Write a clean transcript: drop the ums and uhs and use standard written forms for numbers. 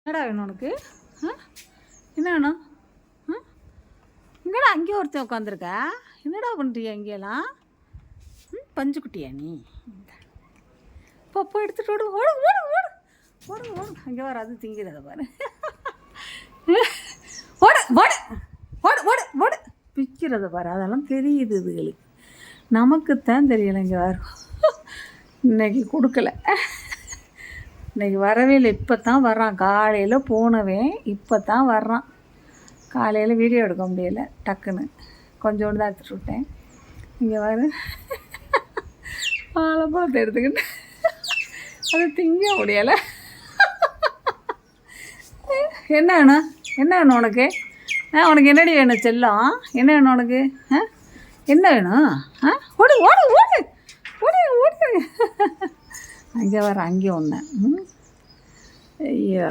என்னடா வேணும் உனக்கு? என்ன வேணும்? இங்கடா அங்கேயே ஒருத்தன் உட்காந்துருக்க. என்னடா பண்ணுறியா இங்கேலாம்? பஞ்சுக்குட்டியா நீ? இப்போ எடுத்துகிட்டு ஓடு ஓடு ஓடு ஓடு ஓடு ஓடு. அங்கே வர அது திங்கிறத பாரு. ஓடு ஓடு ஓடு ஓடு ஓடு பிக்கிறத பாரு. அதெல்லாம் தெரியுது இதுகளுக்கு. நமக்குத்தான் தெரியலை. இங்கே வரும் இன்னைக்கு கொடுக்கல. இன்றைக்கி வரவே இல்லை. இப்போ தான் வர்றான். காலையில் போனவன் இப்போ தான் வர்றான். காலையில் வீடியோ எடுக்க முடியலை. டக்குன்னு கொஞ்சோண்டு தான் எடுத்துகிட்டு விட்டேன். இங்கே வர வாழைப்பழத்தை எடுத்துக்கிட்டு அதை திங்க முடியலை. என்ன வேணும்? என்ன வேணும் உனக்கு? உனக்கு என்னடி வேணும் செல்லம்? என்ன வேணும் உனக்கு? என்ன வேணும்? ஓடு ஓடு ஓடு ஓடு ஓடு. அங்கே வர அங்கே ஒன்று. ஐயோ.